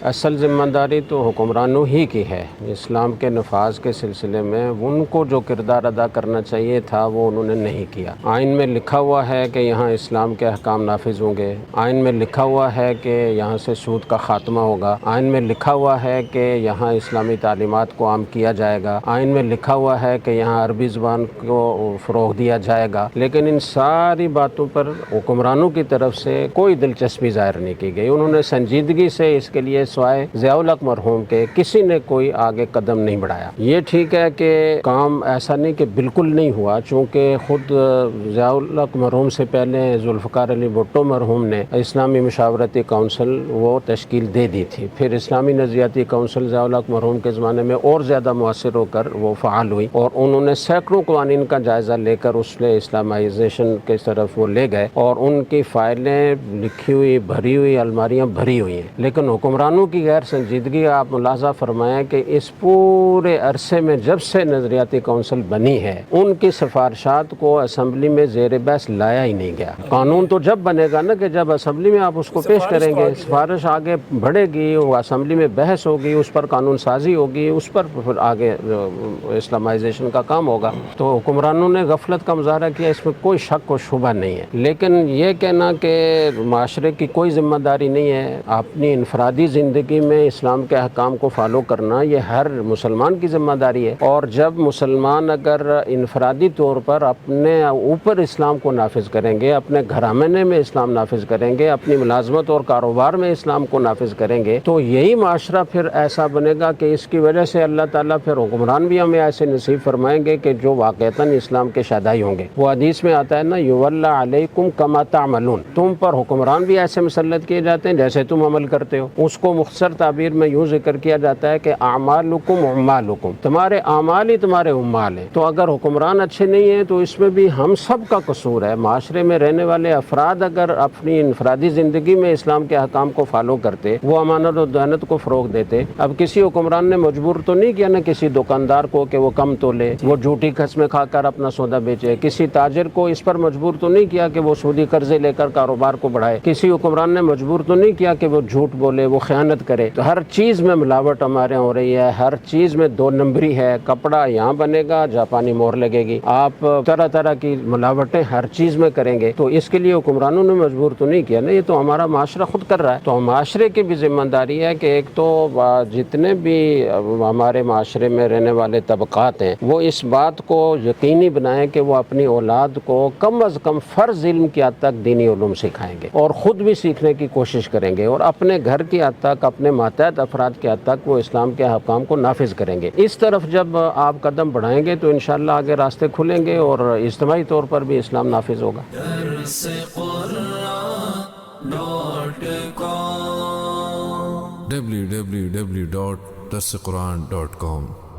اصل ذمہ داری تو حکمرانوں ہی کی ہے۔ اسلام کے نفاذ کے سلسلے میں ان کو جو کردار ادا کرنا چاہیے تھا وہ انہوں نے نہیں کیا۔ آئین میں لکھا ہوا ہے کہ یہاں اسلام کے احکام نافذ ہوں گے، آئین میں لکھا ہوا ہے کہ یہاں سے سود کا خاتمہ ہوگا، آئین میں لکھا ہوا ہے کہ یہاں اسلامی تعلیمات کو عام کیا جائے گا، آئین میں لکھا ہوا ہے کہ یہاں عربی زبان کو فروغ دیا جائے گا، لیکن ان ساری باتوں پر حکمرانوں کی طرف سے کوئی دلچسپی ظاہر نہیں کی گئی۔ انہوں نے سنجیدگی سے اس کے لیے سوائے ضیاء الحق مرحوم کے کسی نے کوئی آگے قدم نہیں بڑھایا۔ یہ ٹھیک ہے کہ کام ایسا نہیں کہ بالکل نہیں ہوا، چونکہ خود ضیاء الحق مرحوم سے پہلے ذوالفقار علی بھٹو مرحوم نے اسلامی مشاورتی کونسل وہ تشکیل دے دی تھی، پھر اسلامی نظریاتی کونسل ضیاء الحق مرحوم کے زمانے میں اور زیادہ مؤثر ہو کر وہ فعال ہوئی، اور انہوں نے سینکڑوں قوانین کا جائزہ لے کر اس میں اسلامائزیشن کی طرف وہ لے گئے، اور ان کی فائلیں لکھی ہوئی بھری ہوئی الماریاں بھری ہوئی ہیں۔ لیکن حکمرانوں کی غیر سنجیدگی آپ ملاحظہ فرمائیں کہ اس پورے عرصے میں جب سے نظریاتی کونسل بنی ہے ان کی سفارشات کو اسمبلی میں زیر بحث لایا ہی نہیں گیا۔ قانون تو جب بنے گا نا کہ جب اسمبلی میں آپ اس کو پیش کریں گے، سفارش آگے بڑھے گی، وہ اسمبلی میں بحث ہوگی، اس پر قانون سازی ہوگی، اس پر پھر آگے اسلامائزیشن کا کام ہوگا۔ تو حکمرانوں نے غفلت کا مظاہرہ کیا، اس میں کوئی شک و شبہ نہیں ہے، لیکن یہ کہنا کہ معاشرے کی کوئی ذمہ داری نہیں ہے، اپنی انفرادی زندگی میں اسلام کے احکام کو فالو کرنا یہ ہر مسلمان کی ذمہ داری ہے، اور جب مسلمان اگر انفرادی طور پر اپنے اوپر اسلام کو نافذ کریں گے، اپنے گھرانے میں اسلام نافذ کریں گے، اپنی ملازمت اور کاروبار میں اسلام کو نافذ کریں گے، تو یہی معاشرہ پھر ایسا بنے گا کہ اس کی وجہ سے اللہ تعالیٰ پھر حکمران بھی ہمیں ایسے نصیب فرمائیں گے کہ جو واقعتاً اسلام کے شادائی ہوں گے۔ وہ حدیث میں آتا ہے نا، یولی علیکم کما تعملون، تم پر حکمران بھی ایسے مسلط کیے جاتے ہیں جیسے تم عمل کرتے ہو۔ اس کو مختصر تعبیر میں یوں ذکر کیا جاتا ہے کہ اعمالکم اعمالکم، تمہارے اعمال ہی تمہارے عمال ہیں۔ تو اگر حکمران اچھے نہیں ہیں تو اس میں بھی ہم سب کا قصور ہے۔ معاشرے میں رہنے والے افراد اگر اپنی انفرادی زندگی میں اسلام کے احکام کو فالو کرتے، وہ امانت و دیانت کو فروغ دیتے۔ اب کسی حکمران نے مجبور تو نہیں کیا نا کسی دکاندار کو کہ وہ کم تولے، وہ جھوٹی قسمیں کھا کر اپنا سودا بیچے، کسی تاجر کو اس پر مجبور تو نہیں کیا کہ وہ سودی قرضے لے کر کاروبار کو بڑھائے، کسی حکمران نے مجبور تو نہیں کیا کہ وہ جھوٹ بولے، وہ خیانت کرے۔ تو ہر چیز میں ملاوٹ ہمارے ہو رہی ہے، ہر چیز میں دو نمبری ہے، کپڑا یہاں بنے گا جاپانی مور لگے گی، آپ طرح طرح کی ملاوٹیں ہر چیز میں کریں گے، تو اس کے لیے حکمرانوں نے مجبور تو نہیں کیا نا، یہ تو ہمارا معاشرہ خود کر رہا ہے۔ تو معاشرے کی بھی ذمہ داری ہے کہ ایک تو جتنے بھی ہمارے معاشرے میں رہنے والے طبقات ہیں وہ اس بات کو یقینی بنائیں کہ وہ اپنی اولاد کو کم از کم فرض علم کی حد تک دینی علوم سکھائیں گے، اور خود بھی سیکھنے کی کوشش کریں گے، اور اپنے گھر کی حد تک، اپنے ماتحت افراد کی حد تک وہ اسلام کے احکام کو نافذ کریں گے۔ اس طرف جب آپ قدم بڑھائیں گے تو انشاءاللہ آگے راستے کھلیں گے اور اجتماعی طور پر بھی اسلام نافذ ہوگا۔ www.darsequran.com